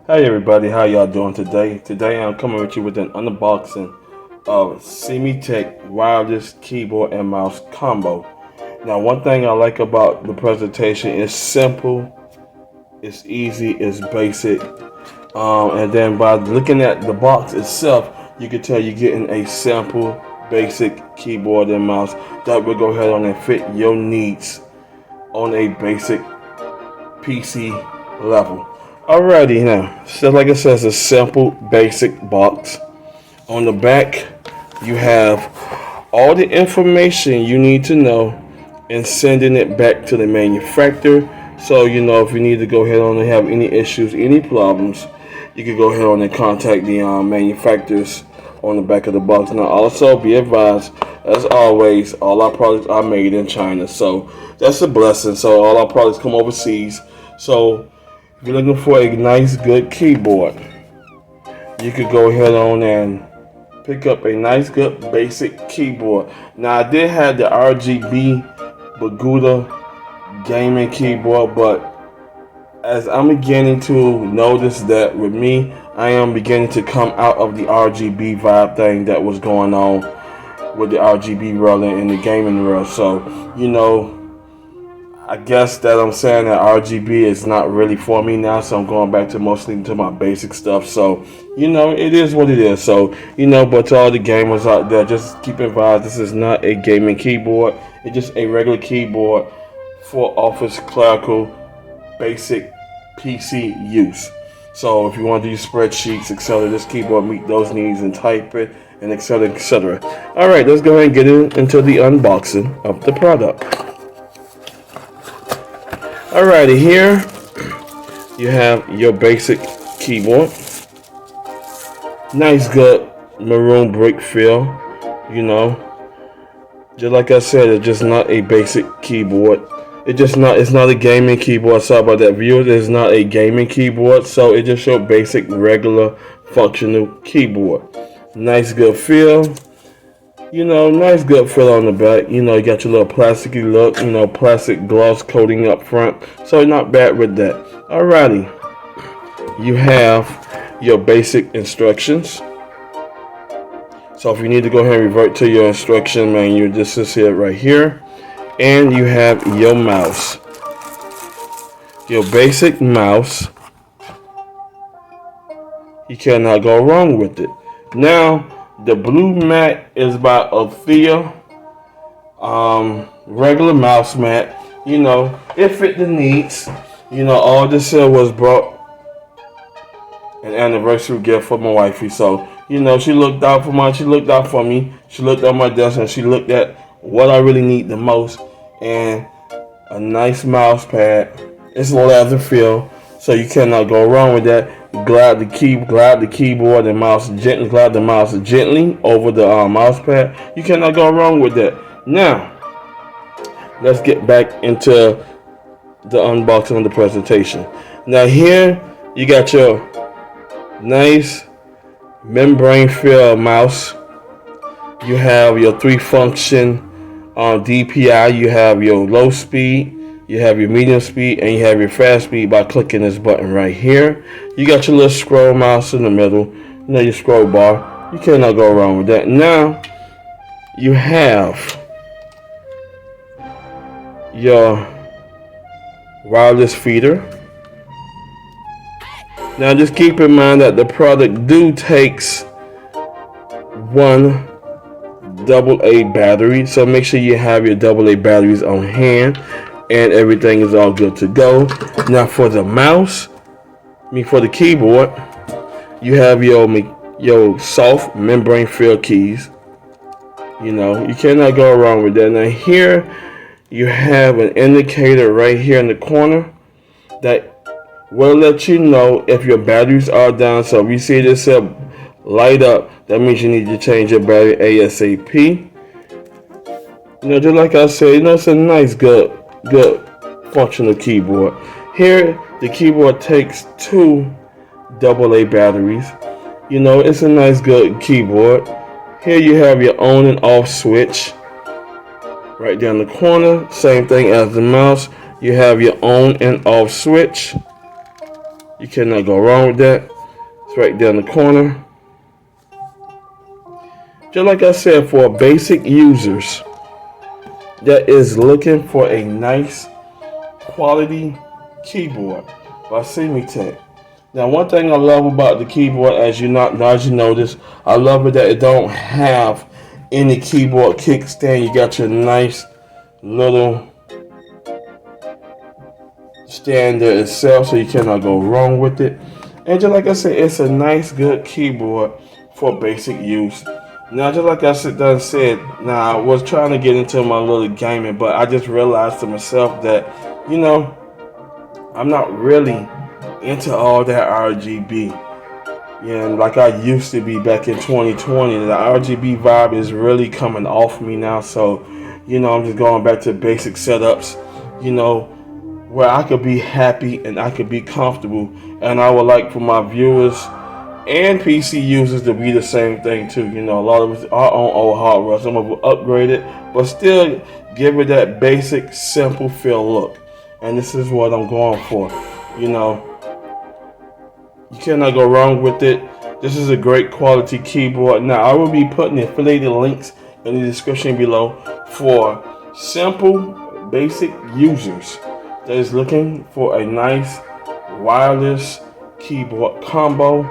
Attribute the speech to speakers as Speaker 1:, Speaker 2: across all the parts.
Speaker 1: Hey everybody, how y'all doing today? Today I'm coming with you with an unboxing of Cimetech wireless keyboard and mouse combo. Now, one thing I like about the presentation is simple, it's easy, it's basic, and then by looking at the box itself, you can tell you're getting a simple, basic keyboard and mouse that will go ahead on and fit your needs on a basic PC level. Alrighty now, so like it says, a simple basic box. On the back, you have all the information you need to know and sending it back to the manufacturer. So you know if you need to go ahead on and have any issues, any problems, you can go ahead on and contact the manufacturers on the back of the box. Now also be advised, as always, all our products are made in China. So that's a blessing. So all our products come overseas. So if you're looking for a nice, good keyboard, you could go ahead on and pick up a nice, good, basic keyboard. Now, I did have the RGB Baguda gaming keyboard, but as I'm beginning to notice that with me, I am beginning to come out of the RGB vibe thing that was going on with the RGB world in the gaming world. So, I guess that I'm saying that RGB is not really for me now, so I'm going back to mostly to my basic stuff. So, it is what it is. So, but to all the gamers out there, just keep in mind this is not a gaming keyboard. It's just a regular keyboard for office clerical basic PC use. So if you want to do spreadsheets, etc., this keyboard meet those needs and type it and etc. etc. All right, let's go ahead and get into the unboxing of the product. Alrighty, here you have your basic keyboard. Nice, good maroon brick feel. Just like I said, it's just not a basic keyboard. It's not a gaming keyboard. Sorry about that, viewers. It's not a gaming keyboard, so it just shows basic, regular, functional keyboard. Nice, good feel. Nice good feel on the back. You got your little plasticky look, plastic gloss coating up front. So not bad with that. Alrighty. You have your basic instructions. So if you need to go ahead and revert to your instruction manual, this is it right here. And you have your mouse. Your basic mouse. You cannot go wrong with it. Now, the blue mat is by Althea. Regular mouse mat. It fit the needs. All this here was brought an anniversary gift for my wifey. So, she looked out for me. She looked at my desk and she looked at what I really need the most. And a nice mouse pad. It's leather feel, so you cannot go wrong with that. Glide the keyboard and mouse gently. Glide the mouse gently over the mouse pad. You cannot go wrong with that. Now, let's get back into the unboxing of the presentation. Now here you got your nice membrane feel mouse. You have your 3-function DPI. You have your low speed. You have your medium speed and you have your fast speed by clicking this button right here. You got your little scroll mouse in the middle. Your scroll bar. You cannot go wrong with that. Now, you have your wireless feeder. Now, just keep in mind that the product takes one AA battery. So make sure you have your AA batteries on hand. And everything is all good to go. Now for the mouse, for the keyboard, you have your soft membrane fill keys. You cannot go wrong with that. Now here you have an indicator right here in the corner that will let you know if your batteries are down. So if you see this light up, that means you need to change your battery ASAP. Just like I said, it's a nice, good functional keyboard. Here the keyboard takes 2 AA batteries. It's a nice, good keyboard. Here you have your on and off switch right down the corner. Same thing as the mouse. You have your on and off switch. You cannot go wrong with that. It's right there in the corner. Just like I said, for basic users that is looking for a nice quality keyboard by Cimetech. Now, one thing I love about the keyboard, as you notice, I love it that it don't have any keyboard kickstand. You got your nice little stand there itself, so you cannot go wrong with it. And just like I said, it's a nice, good keyboard for basic use. Now, just like I said, now I was trying to get into my little gaming, but I just realized to myself that, you know, I'm not really into all that RGB. Yeah, and like I used to be back in 2020, the RGB vibe is really coming off me now. So, I'm just going back to basic setups, where I could be happy and I could be comfortable. And I would like for my viewers and PC users to be the same thing too. A lot of us are on old hardware. Some of them upgraded, but still give it that basic, simple feel look. And this is what I'm going for. You cannot go wrong with it. This is a great quality keyboard. Now, I will be putting affiliated links in the description below for simple, basic users that is looking for a nice wireless keyboard combo.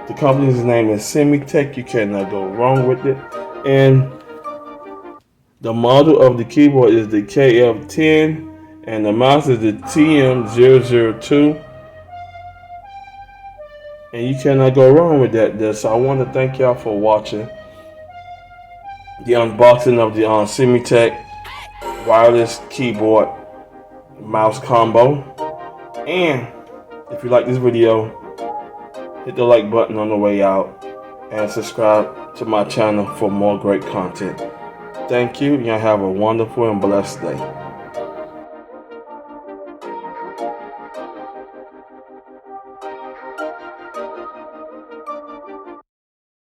Speaker 1: The company's name is Cimetech. You cannot go wrong with it. And the model of the keyboard is the KF10, and the mouse is the TM002. And you cannot go wrong with that. So I want to thank y'all for watching the unboxing of the Cimetech wireless keyboard mouse combo. And if you like this video, hit the like button on the way out and subscribe to my channel for more great content. Thank you. Y'all have a wonderful and blessed day.